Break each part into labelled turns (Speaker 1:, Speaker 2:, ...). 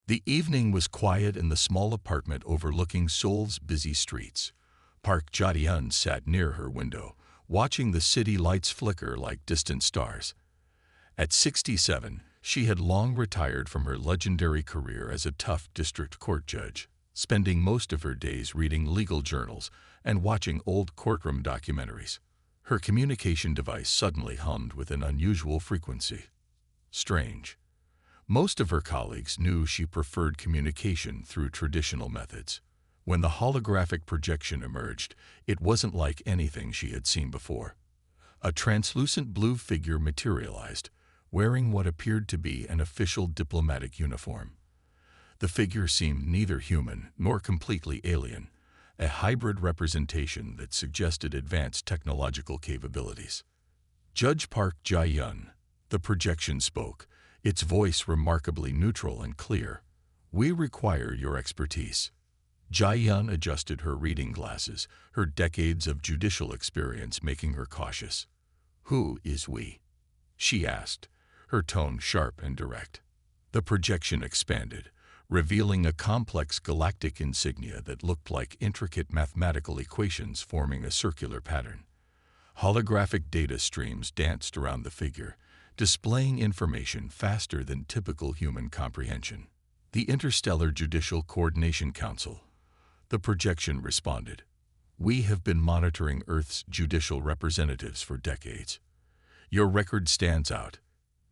Speaker 1: The evening was quiet in the small apartment overlooking Seoul's busy streets. Park Ja-hyun sat near her window, watching the city lights flicker like distant stars. At 67, she had long retired from her legendary career as a tough district court judge, spending most of her days reading legal journals and watching old courtroom documentaries. Her communication device suddenly hummed with an unusual frequency. Strange. Most of her colleagues knew she preferred communication through traditional methods. When the holographic projection emerged, it wasn't like anything she had seen before. A translucent blue figure materialized, wearing what appeared to be an official diplomatic uniform. The figure seemed neither human nor completely alien, a hybrid representation that suggested advanced technological capabilities. Judge Park Ja-hyun, the projection spoke, its voice remarkably neutral and clear. "We require your expertise." Ja-hyun adjusted her reading glasses, her decades of judicial experience making her cautious. "Who is we?" she asked, her tone sharp and direct. The projection expanded, revealing a complex galactic insignia that looked like intricate mathematical equations forming a circular pattern. Holographic data streams danced around the figure, displaying information faster than typical human comprehension. "The Interstellar Judicial Coordination Council," the projection responded. "We have been monitoring Earth's judicial representatives for decades. Your record stands out."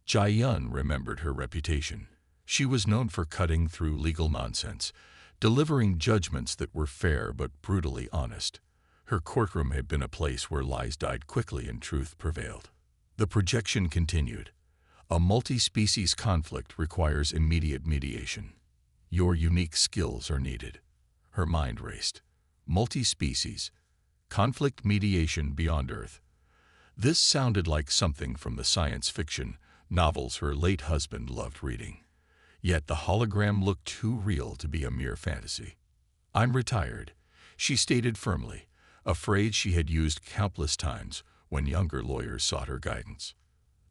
Speaker 1: Ja-hyun remembered her reputation. She was known for cutting through legal nonsense, delivering judgments that were fair but brutally honest. Her courtroom had been a place where lies died quickly and truth prevailed. The projection continued. "A multi-species conflict requires immediate mediation. Your unique skills are needed." Her mind raced. Multi-species, conflict mediation beyond Earth. This sounded like something from the science fiction novels her late husband loved reading. Yet the hologram looked too real to be a mere fantasy. "I'm retired," she stated firmly, a phrase she had used countless times when younger lawyers sought her guidance.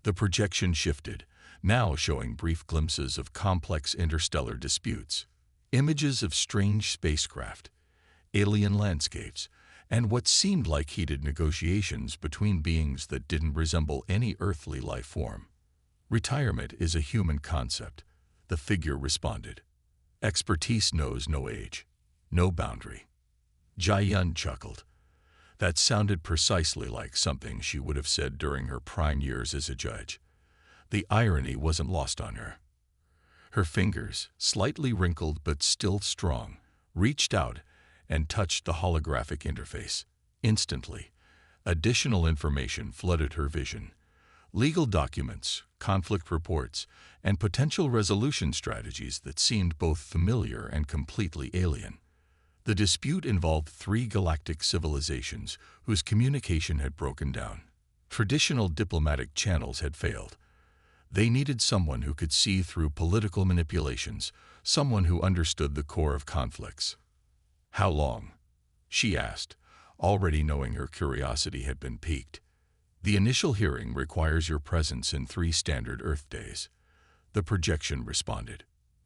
Speaker 1: The projection shifted, now showing brief glimpses of complex interstellar disputes, images of strange spacecraft, alien landscapes, and what seemed like heated negotiations between beings that didn't resemble any earthly life form. "Retirement is a human concept," the figure responded. "Expertise knows no age, no boundary." Ja-hyun chuckled. That sounded precisely like something she would have said during her prime years as a judge. The irony wasn't lost on her. Her fingers, slightly wrinkled but still strong, reached out and touched the holographic interface. Instantly, additional information flooded her vision. Legal documents, conflict reports, and potential resolution strategies that seemed both familiar and completely alien. The dispute involved 3 galactic civilizations whose communication had broken down. Traditional diplomatic channels had failed. They needed someone who could see through political manipulations, someone who understood the core of conflicts. "How long?" she asked, already knowing her curiosity had been piqued. "The initial hearing requires your presence in 3 standard Earth days," the projection responded.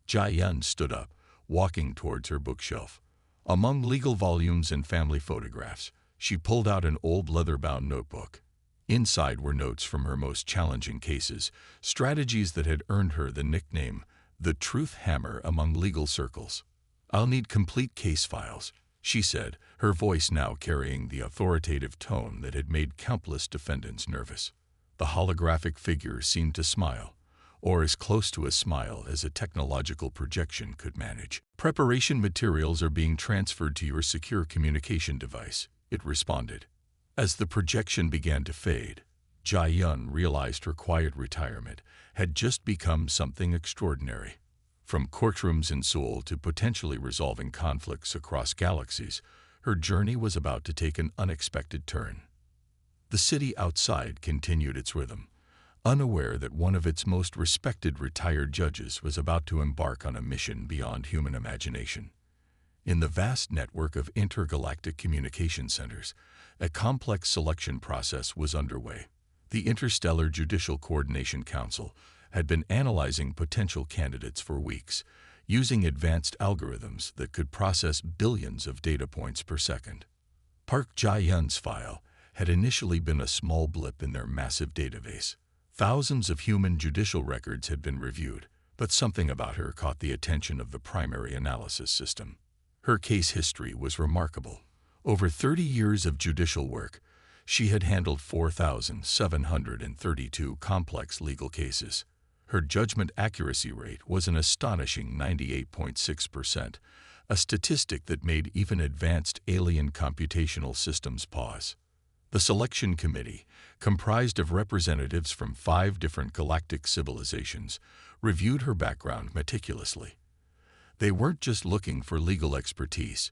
Speaker 1: Ja-hyun stood up, walking towards her bookshelf. Among legal volumes and family photographs, she pulled out an old leather-bound notebook. Inside were notes from her most challenging cases, strategies that had earned her the nickname, the Truth Hammer among legal circles. "I'll need complete case files," she said, her voice now carrying the authoritative tone that had made countless defendants nervous. The holographic figure seemed to smile, or as close to a smile as a technological projection could manage. "Preparation materials are being transferred to your secure communication device," it responded. As the projection began to fade, Ja-hyun realized her quiet retirement had just become something extraordinary. From courtrooms in Seoul to potentially resolving conflicts across galaxies, her journey was about to take an unexpected turn. The city outside continued its rhythm, unaware that one of its most respected retired judges was about to embark on a mission beyond human imagination. In the vast network of intergalactic communication centers, a complex selection process was underway. The Interstellar Judicial Coordination Council had been analyzing potential candidates for weeks, using advanced algorithms that could process billions of data points per second. Park Jae-hyun's file had initially been a small blip in their massive database. Thousands of human judicial records had been reviewed, but something about her caught the attention of the primary analysis system. Her case history was remarkable. Over 30 years of judicial work, she had handled 4,732 complex legal cases. Her judgment accuracy rate was an astonishing 98.6%, a statistic that made even advanced alien computational systems pause. The selection committee, comprised of representatives from 5 different galactic civilizations, reviewed her background meticulously. They weren't just looking for legal expertise.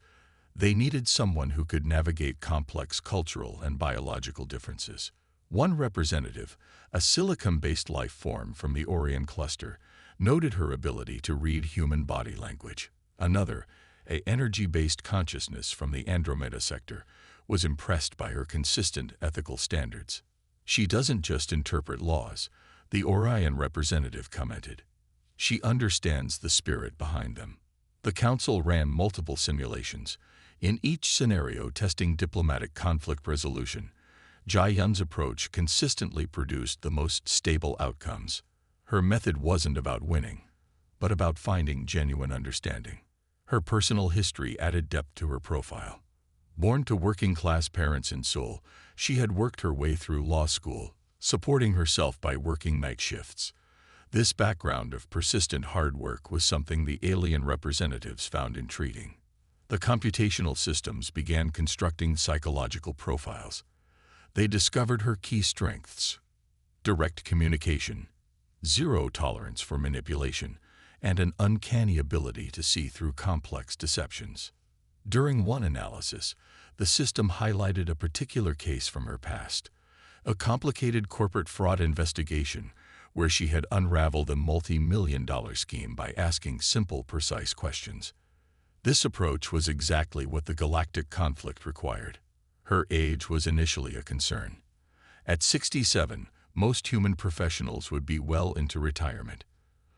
Speaker 1: They needed someone who could navigate complex cultural and biological differences. One representative, a silicon-based life form from the Orion cluster, noted her ability to read human body language. Another, an energy-based consciousness from the Andromeda sector, was impressed by her consistent ethical standards. She doesn't just interpret laws, the Orion representative commented. She understands the spirit behind them. The council ran multiple simulations, in each scenario testing diplomatic conflict resolution. Jae-hyun's approach consistently produced the most stable outcomes. Her method wasn't about winning, but about finding genuine understanding. Her personal history added depth to her profile. Born to working-class parents in Seoul, she had worked her way through law school, supporting herself by working night shifts. This background of persistent hard work was something the alien representatives found intriguing. The computational systems began constructing psychological profiles. They discovered her key strengths: direct communication, zero tolerance for manipulation, and an uncanny ability to see through complex deceptions. During one analysis, the system highlighted a particular case from her past, a complicated corporate fraud investigation where she had unraveled a multi-million-dollar scheme by asking simple, precise questions. This approach was exactly what the galactic conflict required. Her age was initially a concern. At 67, most human professionals would be well into retirement.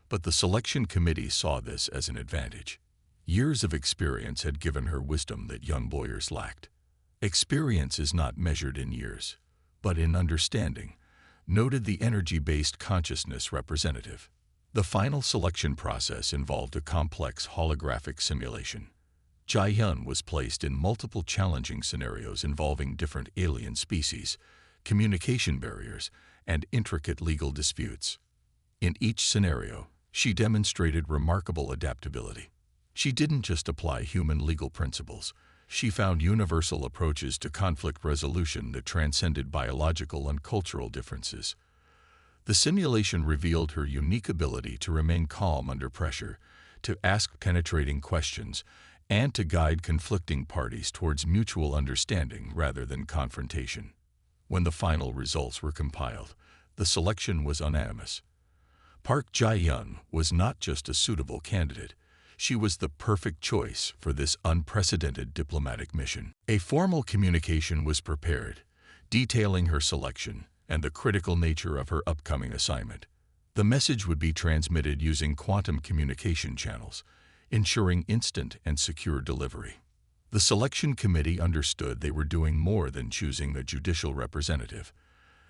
Speaker 1: But the selection committee saw this as an advantage. Years of experience had given her wisdom that young lawyers lacked. Experience is not measured in years, but in understanding, noted the energy-based consciousness representative. The final selection process involved a complex holographic simulation. Jae-hyun was placed in multiple challenging scenarios involving different alien species, communication barriers, and intricate legal disputes. In each scenario, she demonstrated remarkable adaptability. She didn't just apply human legal principles. She found universal approaches to conflict resolution that transcended biological and cultural differences. The simulation revealed her unique ability to remain calm under pressure, to ask penetrating questions, and to guide conflicting parties towards mutual understanding rather than confrontation. When the final results were compiled, the selection was unanimous. Park Jae-hyun was not just a suitable candidate. She was the perfect choice for this unprecedented diplomatic mission. A formal communication was prepared, detailing her selection and the critical nature of her upcoming assignment. The message would be transmitted using quantum communication channels, ensuring instant and secure delivery. The selection committee understood they were doing more than choosing a judicial representative.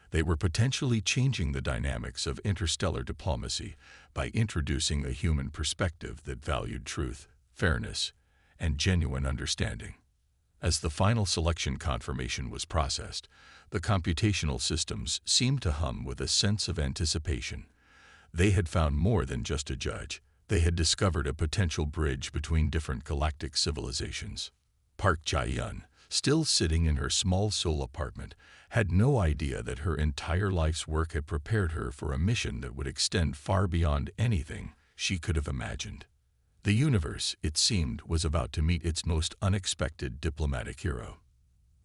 Speaker 1: They were potentially changing the dynamics of interstellar diplomacy by introducing a human perspective that valued truth, fairness, and genuine understanding. As the final selection confirmation was processed, the computational systems seemed to hum with a sense of anticipation. They had found more than just a judge. They had discovered a potential bridge between different galactic civilizations. Park Jae-hyun, still sitting in her small Seoul apartment, had no idea that her entire life's work had prepared her for a mission that would extend far beyond anything she could have imagined. The universe, it seemed, was about to meet its most unexpected diplomatic hero.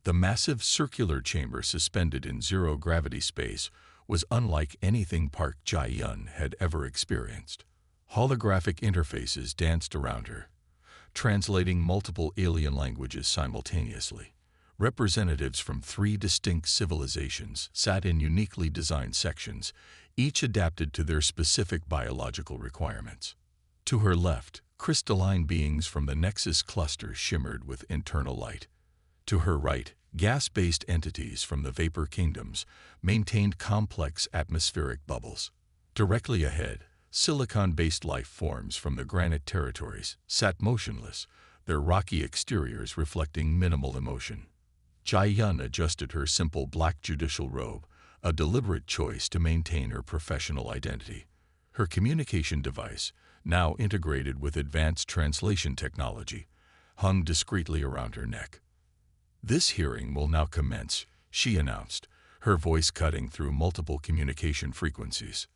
Speaker 1: The massive circular chamber suspended in zero-gravity space was unlike anything Park Jae-hyun had ever experienced. Holographic interfaces danced around her, translating multiple alien languages simultaneously. Representatives from 3 distinct civilizations sat in uniquely designed sections, each adapted to their specific biological requirements. To her left, Crystalline beings from the Nexus cluster shimmered with internal light. To her right, gas-based entities from the vapor kingdoms maintained complex atmospheric bubbles. Directly ahead, silicon-based life forms from the granite territories sat motionless, their rocky exteriors reflecting minimal emotion. Jai-Yun adjusted her simple black judicial robe, a deliberate choice to maintain her professional identity. Her communication device, now integrated with advanced translation technology, hung discreetly around her neck. "This hearing will now commence," she announced, her voice cutting through multiple communication frequencies.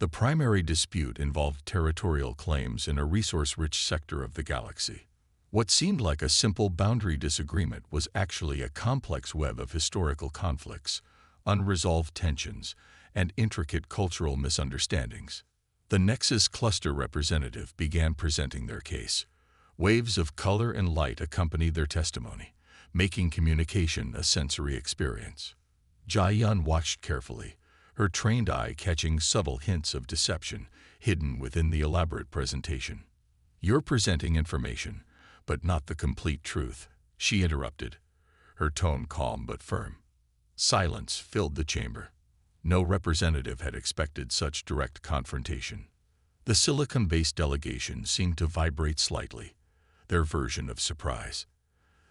Speaker 1: The primary dispute involved territorial claims in a resource-rich sector of the galaxy. What seemed like a simple boundary disagreement was actually a complex web of historical conflicts, unresolved tensions, and intricate cultural misunderstandings. The Nexus cluster representative began presenting their case. Waves of color and light accompanied their testimony, making communication a sensory experience. Jai-Yun watched carefully, her trained eye catching subtle hints of deception hidden within the elaborate presentation. "You're presenting information, but not the complete truth," she interrupted, her tone calm but firm. Silence filled the chamber. No representative had expected such direct confrontation. The silicon-based delegation seemed to vibrate slightly, their version of surprise.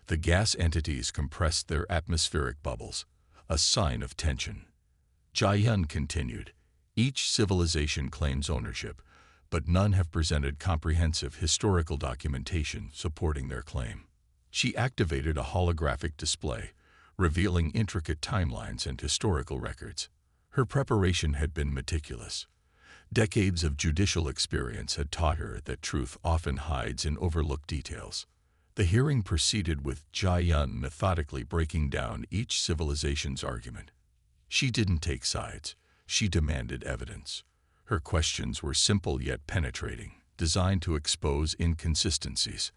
Speaker 1: The gas entities compressed their atmospheric bubbles, a sign of tension. Jai-Yun continued, "Each civilization claims ownership, but none have presented comprehensive historical documentation supporting their claim." She activated a holographic display, revealing intricate timelines and historical records. Her preparation had been meticulous. Decades of judicial experience had taught her that truth often hides in overlooked details. The hearing proceeded with Jai-Yun methodically breaking down each civilization's argument. She didn't take sides, she demanded evidence. Her questions were simple yet penetrating, designed to expose inconsistencies.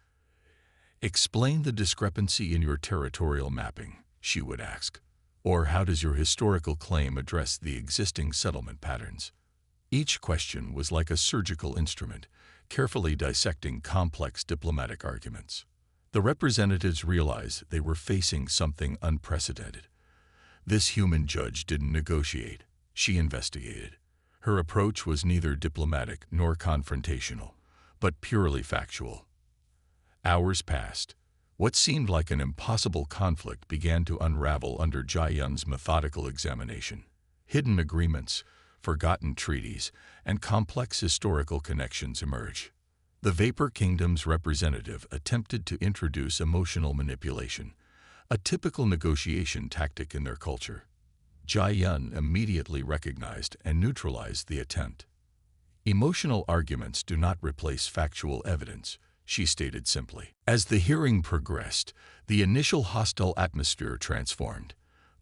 Speaker 1: "Explain the discrepancy in your territorial mapping," she would ask. "Or how does your historical claim address the existing settlement patterns?" Each question was like a surgical instrument, carefully dissecting complex diplomatic arguments. The representatives realized they were facing something unprecedented. This human judge didn't negotiate, she investigated. Her approach was neither diplomatic nor confrontational, but purely factual. Hours passed. What seemed like an impossible conflict began to unravel under Jai-Yun's methodical examination. Hidden agreements, forgotten treaties, and complex historical connections emerged. The Vapor Kingdom's representative attempted to introduce emotional manipulation, a typical negotiation tactic in their culture. Jai-Yun immediately recognized and neutralized the attempt. "Emotional arguments do not replace factual evidence," she stated simply. As the hearing progressed, the initial hostile atmosphere transformed.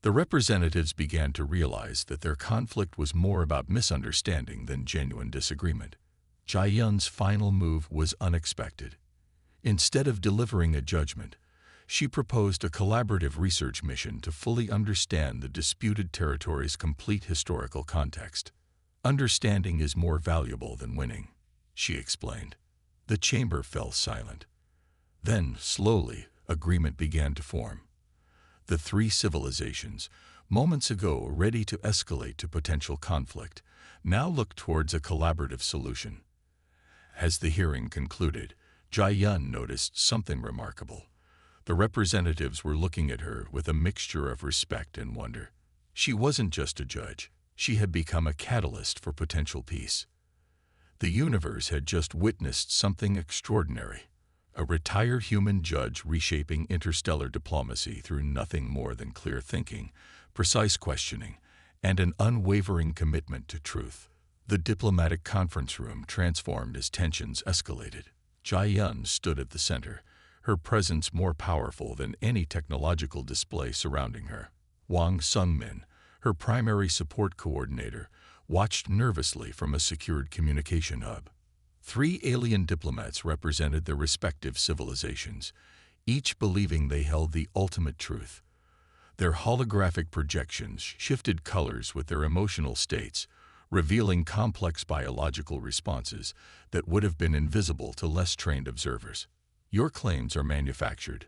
Speaker 1: The representatives began to realize that their conflict was more about misunderstanding than genuine disagreement. Jai-Yun's final move was unexpected. Instead of delivering a judgment, she proposed a collaborative research mission to fully understand the disputed territory's complete historical context. "Understanding is more valuable than winning," she explained. The chamber fell silent. Then, slowly, agreement began to form. The three civilizations, moments ago ready to escalate to potential conflict, now looked towards a collaborative solution. As the hearing concluded, Jai-Yun noticed something remarkable. The representatives were looking at her with a mixture of respect and wonder. She wasn't just a judge, she had become a catalyst for potential peace. The universe had just witnessed something extraordinary. A retired human judge reshaping interstellar diplomacy through nothing more than clear thinking, precise questioning, and an unwavering commitment to truth. The diplomatic conference room transformed as tensions escalated. Jai-Yun stood at the center, her presence more powerful than any technological display surrounding her. Wang Sungmin, her primary support coordinator, watched nervously from a secured communication hub. Three alien diplomats represented their respective civilizations, each believing they held the ultimate truth. Their holographic projections shifted colors with their emotional states, revealing complex biological responses that would have been invisible to less trained observers. "Your claims are manufactured,"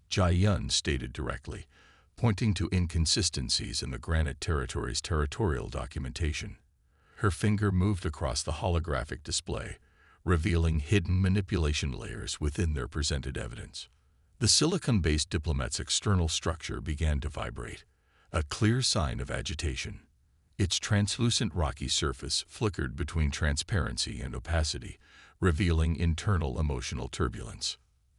Speaker 1: Jia stated directly, pointing to inconsistencies in the Granite Territory's territorial documentation. Her finger moved across the holographic display, revealing hidden manipulation layers within their presented evidence. The silicon-based diplomat's external structure began to vibrate, a clear sign of agitation. Its translucent rocky surface flickered between transparency and opacity, revealing internal emotional turbulence.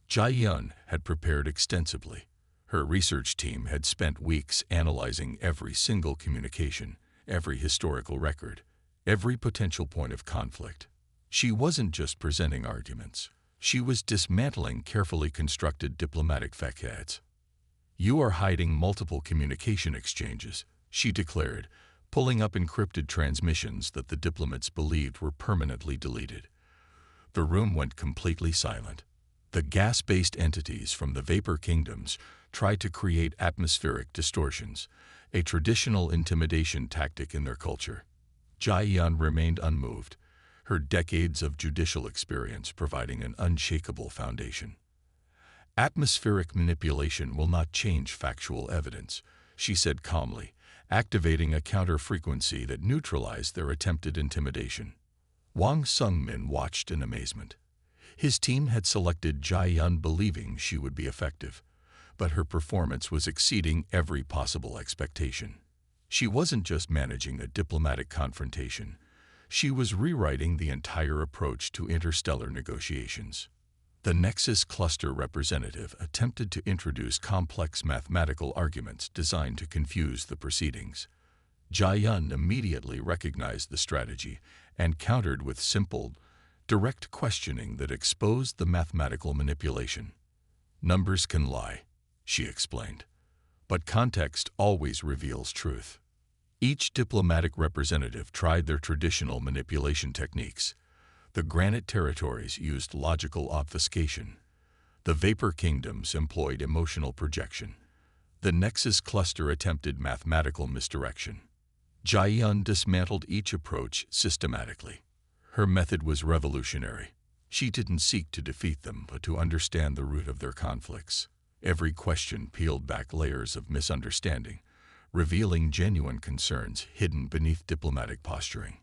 Speaker 1: Jia had prepared extensively. Her research team had spent weeks analyzing every single communication, every historical record, every potential point of conflict. She wasn't just presenting arguments. She was dismantling carefully constructed diplomatic facades. "You are hiding multiple communication exchanges," she declared, pulling up encrypted transmissions that the diplomats believed were permanently deleted. The room went completely silent. The gas-based entities from the Vapor Kingdoms tried to create atmospheric distortions, a traditional intimidation tactic in their culture. Jia remained unmoved, her decades of judicial experience providing an unshakable foundation. "Atmospheric manipulation will not change factual evidence," she said calmly, activating a counter-frequency that neutralized their attempted intimidation. Wang Sungmin watched in amazement. His team had selected Jia believing she would be effective, but her performance was exceeding every possible expectation. She wasn't just managing a diplomatic confrontation. She was rewriting the entire approach to interstellar negotiations. The Nexus Cluster representative attempted to introduce complex mathematical arguments designed to confuse the proceedings. Jia immediately recognized the strategy and countered with simple, direct questioning that exposed the mathematical manipulation. "Numbers can lie," she explained, "but context always reveals truth." Each diplomatic representative tried their traditional manipulation techniques. The Granite Territories used logical obfuscation. The Vapor Kingdoms employed emotional projection. The Nexus Cluster attempted mathematical misdirection. Jia dismantled each approach systematically. Her method was revolutionary. She didn't seek to defeat them, but to understand the root of their conflicts. Every question peeled back layers of misunderstanding, revealing genuine concerns hidden beneath diplomatic posturing.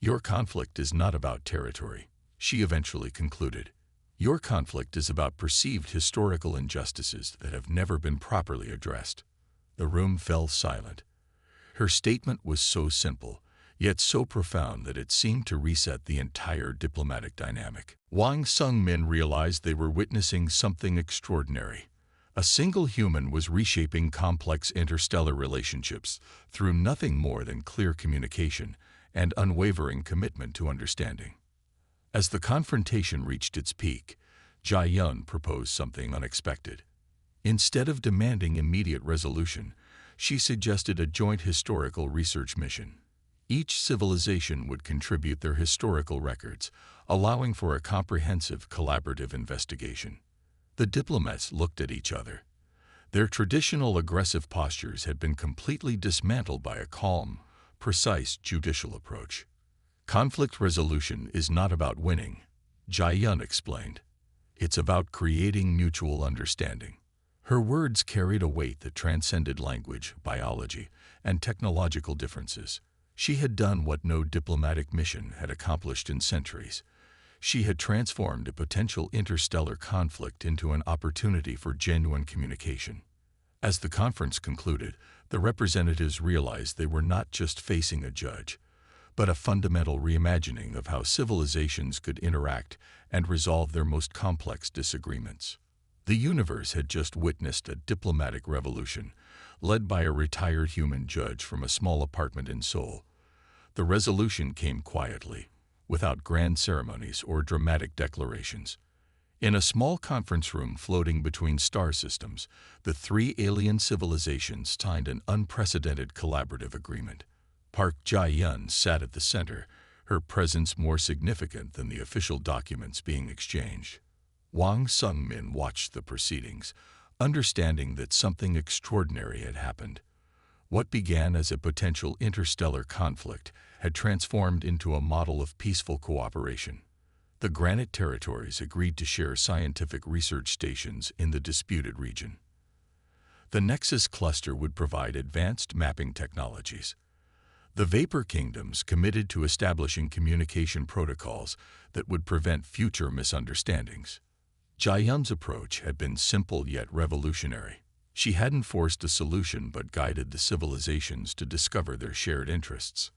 Speaker 1: "Your conflict is not about territory," she eventually concluded. "Your conflict is about perceived historical injustices that have never been properly addressed." The room fell silent. Her statement was so simple, yet so profound that it seemed to reset the entire diplomatic dynamic. Wang Sungmin realized they were witnessing something extraordinary. A single human was reshaping complex interstellar relationships through nothing more than clear communication and unwavering commitment to understanding. As the confrontation reached its peak, Jia proposed something unexpected. Instead of demanding immediate resolution, she suggested a joint historical research mission. Each civilization would contribute their historical records, allowing for a comprehensive collaborative investigation. The diplomats looked at each other. Their traditional aggressive postures had been completely dismantled by a calm, precise judicial approach. "Conflict resolution is not about winning," Jia explained. "It's about creating mutual understanding." Her words carried a weight that transcended language, biology, and technological differences. She had done what no diplomatic mission had accomplished in centuries. She had transformed a potential interstellar conflict into an opportunity for genuine communication. As the conference concluded, the representatives realized they were not just facing a judge, but a fundamental reimagining of how civilizations could interact and resolve their most complex disagreements. The universe had just witnessed a diplomatic revolution, led by a retired human judge from a small apartment in Seoul. The resolution came quietly, without grand ceremonies or dramatic declarations. In a small conference room floating between star systems, the three alien civilizations signed an unprecedented collaborative agreement. Park Jae-yun sat at the center, her presence more significant than the official documents being exchanged. Wang Sungmin watched the proceedings, understanding that something extraordinary had happened. What began as a potential interstellar conflict had transformed into a model of peaceful cooperation. The Granite Territories agreed to share scientific research stations in the disputed region. The Nexus cluster would provide advanced mapping technologies. The Vapor Kingdoms committed to establishing communication protocols that would prevent future misunderstandings. Jaehyun's approach had been simple yet revolutionary. She hadn't forced a solution but guided the civilizations to discover their shared interests.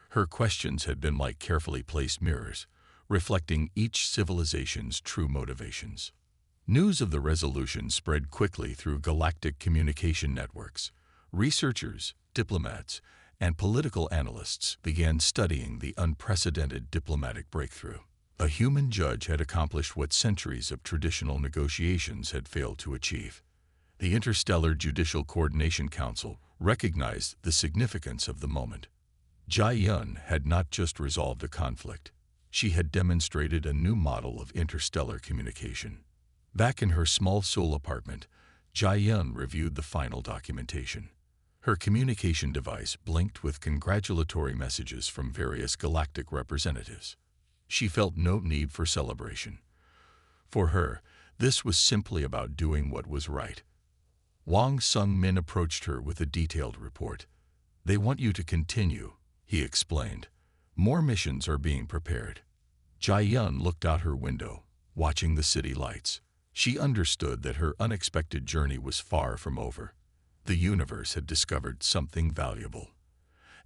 Speaker 1: Her questions had been like carefully placed mirrors, reflecting each civilization's true motivations. News of the resolution spread quickly through galactic communication networks. Researchers, diplomats, and political analysts began studying the unprecedented diplomatic breakthrough. A human judge had accomplished what centuries of traditional negotiations had failed to achieve. The Interstellar Judicial Coordination Council recognized the significance of the moment. Jaehyun had not just resolved a conflict. She had demonstrated a new model of interstellar communication. Back in her small Seoul apartment, Jaehyun reviewed the final documentation. Her communication device blinked with congratulatory messages from various galactic representatives. She felt no need for celebration. For her, this was simply about doing what was right. Wang Sung-min approached her with a detailed report. "They want you to continue," he explained. "More missions are being prepared." Jaehyun looked out her window, watching the city lights. She understood that her unexpected journey was far from over. The universe had discovered something valuable.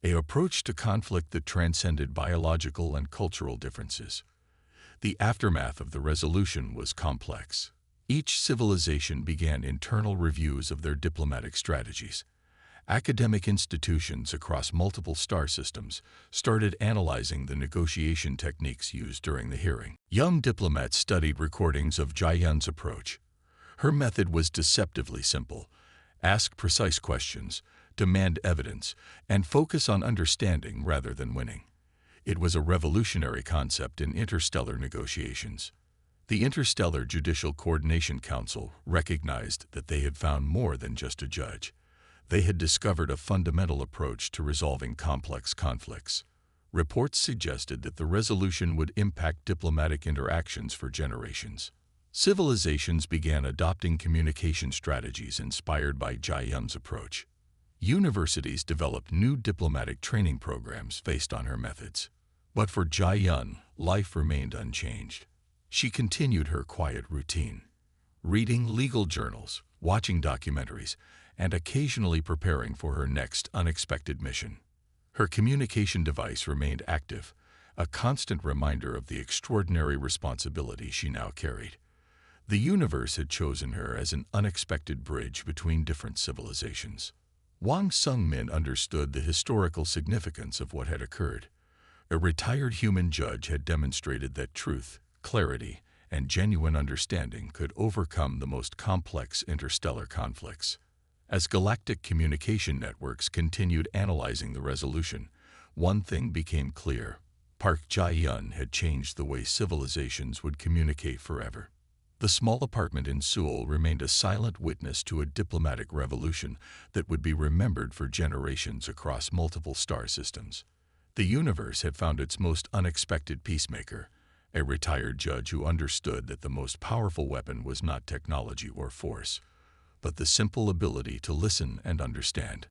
Speaker 1: An approach to conflict that transcended biological and cultural differences. The aftermath of the resolution was complex. Each civilization began internal reviews of their diplomatic strategies. Academic institutions across multiple star systems started analyzing the negotiation techniques used during the hearing. Young diplomats studied recordings of Jaehyun's approach. Her method was deceptively simple: ask precise questions, demand evidence, and focus on understanding rather than winning. It was a revolutionary concept in interstellar negotiations. The Interstellar Judicial Coordination Council recognized that they had found more than just a judge. They had discovered a fundamental approach to resolving complex conflicts. Reports suggested that the resolution would impact diplomatic interactions for generations. Civilizations began adopting communication strategies inspired by Jaehyun's approach. Universities developed new diplomatic training programs based on her methods. But for Jaehyun, life remained unchanged. She continued her quiet routine, reading legal journals, watching documentaries, and occasionally preparing for her next unexpected mission. Her communication device remained active, a constant reminder of the extraordinary responsibility she now carried. The universe had chosen her as an unexpected bridge between different civilizations. Wang Sung-min understood the historical significance of what had occurred. A retired human judge had demonstrated that truth, clarity, and genuine understanding could overcome the most complex interstellar conflicts. As galactic communication networks continued analyzing the resolution, one thing became clear: Park Jae-hyun had changed the way civilizations would communicate forever. The small apartment in Seoul remained a silent witness to a diplomatic revolution that would be remembered for generations across multiple star systems. The universe had found its most unexpected peacemaker, a retired judge who understood that the most powerful weapon was not technology or force, but the simple ability to listen and understand.